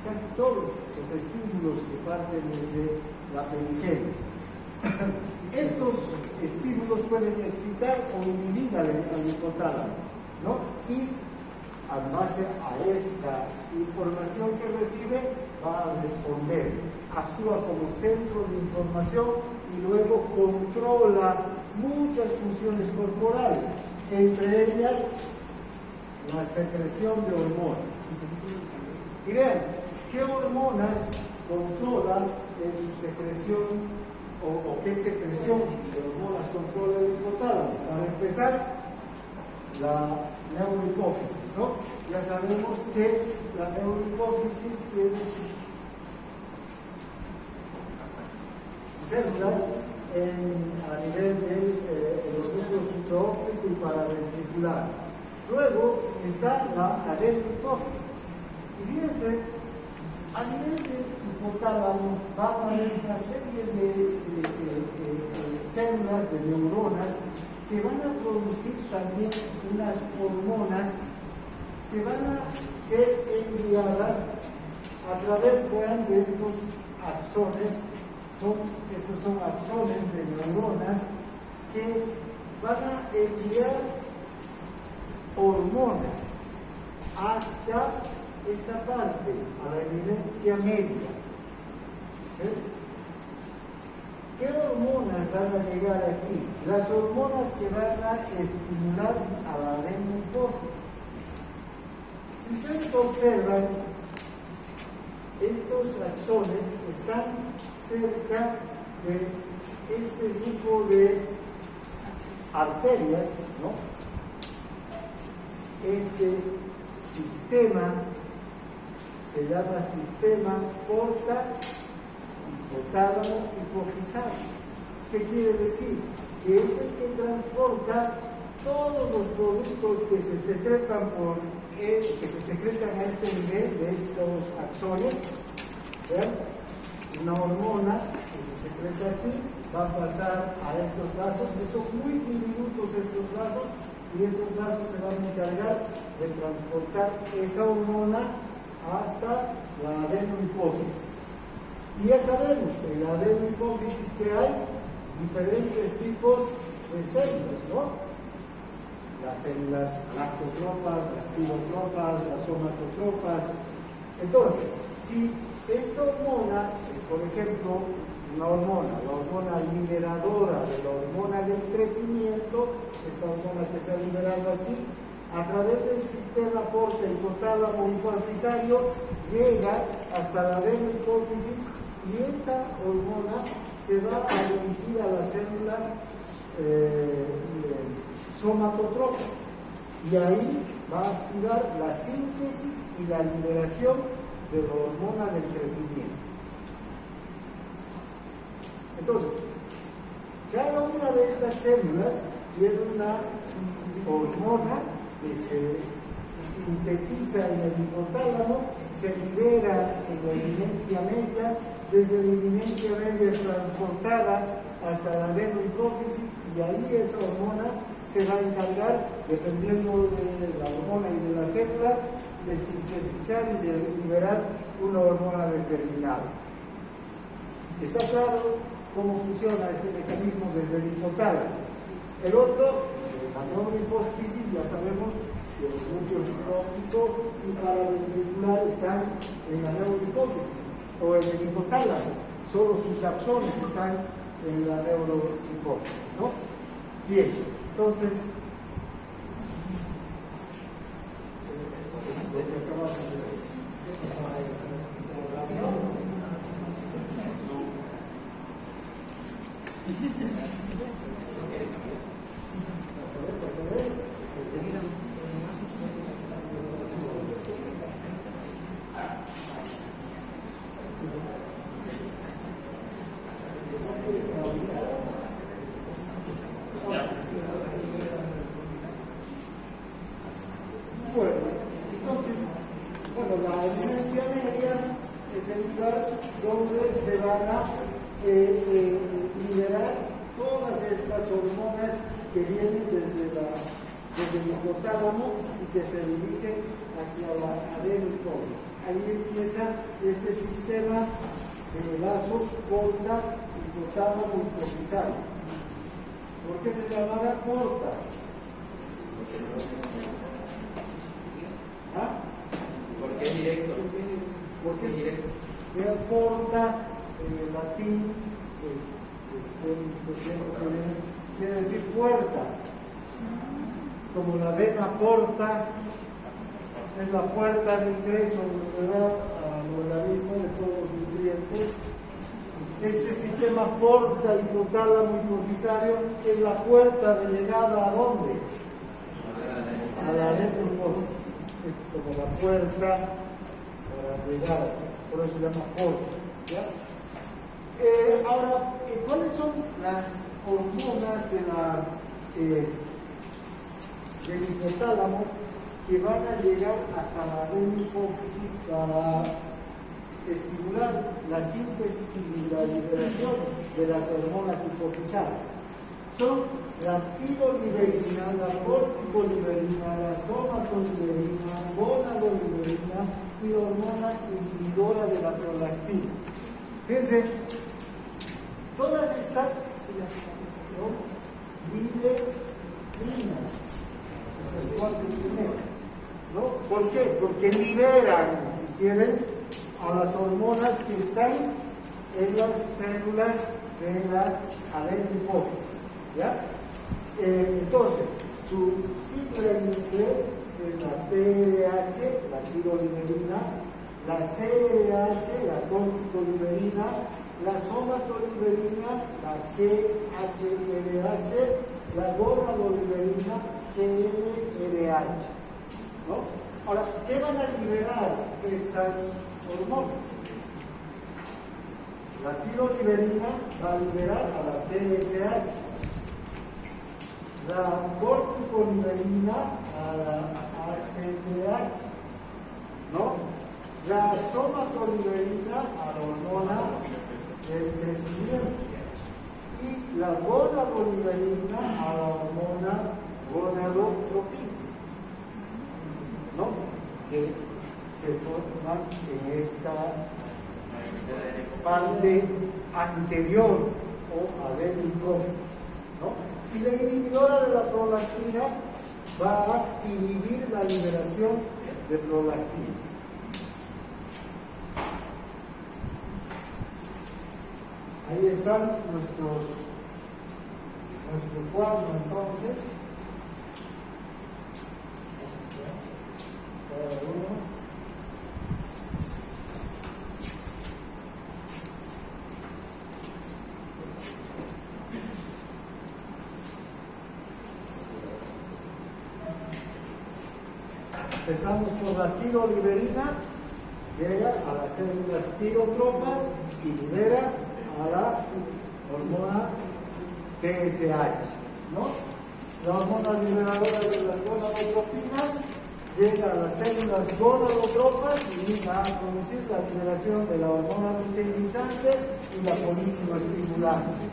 casi todos los estímulos que parten desde la periferia. Estos estímulos pueden excitar o inhibir al hipotálamo, ¿no? Y en base a esta información que recibe, va a responder, actúa como centro de información y luego controla muchas funciones corporales, entre ellas la secreción de hormonas. Y vean, ¿qué hormonas controlan en su secreción o qué secreción de hormonas controla el hipotálamo? Para empezar, la neurohipófisis, ¿no? Ya sabemos que la neurohipófisis tiene sus células a nivel de los núcleos supraóptico y paraventricular. Luego está la adenohipófisis. Y fíjense, a nivel del hipotálamo va a haber una serie de células, de neuronas, que van a producir también unas hormonas que van a ser enviadas a través de estos axones. Estos son axones de neuronas que van a enviar hormonas hasta esta parte, a la eminencia media. ¿Qué hormonas van a llegar aquí? Las hormonas que van a estimular a la adenohipófisis. Si ustedes observan, estos axones están cerca de este grupo de arterias, ¿no? Este sistema se llama sistema hipotálamo hipofisal. ¿Qué quiere decir? Que es el que transporta todos los productos que se secretan a este nivel de estos axones. ¿Vean? Una hormona que se secreta aquí va a pasar a estos vasos, que son muy diminutos estos vasos, y estos vasos se van a encargar de transportar esa hormona hasta la adenohipófisis. Y ya sabemos, en la adenohipófisis que hay diferentes tipos de células, ¿no? Las células lactotropas, las tirotropas, las somatotropas. Entonces, si esta hormona es, por ejemplo, una hormona, la hormona liberadora de la hormona del crecimiento, esta hormona que se ha liberado aquí, a través del sistema porta hipotálamo hipofisario llega hasta la adenohipófisis y esa hormona se va a dirigir a la célula somatotropa y ahí va a activar la síntesis y la liberación de la hormona del crecimiento. Entonces, cada una de estas células tiene una hormona que se sintetiza en el hipotálamo, se libera en la eminencia media, desde la eminencia media es transportada hasta la adenohipófisis y ahí esa hormona se va a encargar, dependiendo de la hormona y de la célula, de sintetizar y de liberar una hormona determinada. ¿Está claro cómo funciona este mecanismo desde el hipotálamo? El otro, la neurohipófisis, ya sabemos que el núcleo hipófico y paraventricular están en la neurohipófisis o en el hipotálamo, solo sus axones están en la neurohipófisis, ¿no? Bien, entonces, lo que acabamos de ver. La eminencia media es el lugar donde se van a liberar todas estas hormonas que vienen desde el hipotálamo y que se dirigen hacia la adenohipófisis. Ahí empieza este sistema de lazos porta hipotálamo hipofisario. ¿Por qué se llamará porta? ¿Ah? Porque es directo. Porque es directo. Porta, en latín, quiere decir puerta. Como la vena porta es la puerta de ingreso, ¿verdad?, al organismo de todos los nutrientes. Este sistema porta hipotálamo hipofisario es la puerta de llegada ¿a dónde? A la adenohipófisis. Es como la puerta para llegar, por eso se llama porta, ¿ya? Ahora, ¿cuáles son las hormonas del hipotálamo que van a llegar hasta la adenohipófisis para estimular la síntesis y la liberación de las hormonas hipofisales? Son la tiroliberina, la corticoliberina, la somatoliberina, gonadoliberina y hormona inhibidora de la prolactina. Fíjense, todas estas libeриnas, los 4 primeros, ¿no? ¿Por qué? Porque liberan, si quieren, a las hormonas que están en las células de la adenohipófisis, ¿ya? Entonces, su sigla en inglés es la PDH, la tiroliberina, la CRH, la corticoliberina, la somatoliberina, la GHRH, la gonadoliberina, GNRH, ¿no? Ahora, ¿qué van a liberar estas hormonas? La tiroliberina va a liberar a la TSH, la corticoliberina a la ACTH, ¿no? La somatoliberina a la hormona del crecimiento y la gonadoliberina a la hormona gonadotropina, ¿no? Que se forman en esta parte anterior o adenohipófisis, ¿no? Y la inhibidora de la prolactina va a inhibir la liberación de prolactina. Ahí están nuestro cuadro entonces. Cada uno. Empezamos por la tiroliberina, llega a las células tirotropas y libera a la hormona TSH, ¿no? La hormona liberadora de las gonadotropinas llega a las células gonadotropas y va a producir la liberación de la hormona luteinizante y la políticoestimulante.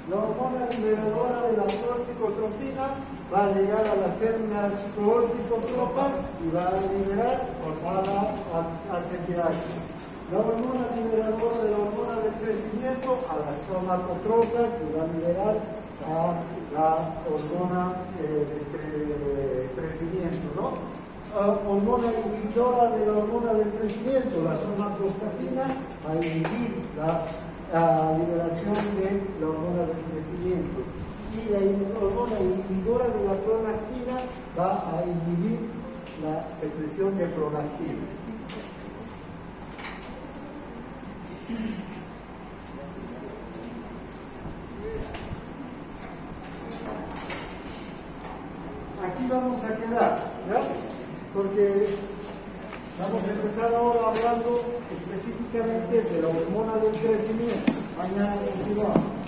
La hormona liberadora de la corticotropina va a llegar a las células corticotropas y va a liberar a la ACTH. La hormona liberadora de la hormona del crecimiento a las somatotropas y va a liberar a la hormona de crecimiento, ¿no? Hormona inhibidora de la hormona del crecimiento, la somatostatina, va a inhibir la liberación de la hormona del crecimiento. Y la hormona inhibidora de la prolactina va a inhibir la secreción de prolactina. Aquí vamos a quedar, ¿ya? Porque vamos a empezar ahora hablando específicamente de la hormona del crecimiento. Mañana continuamos.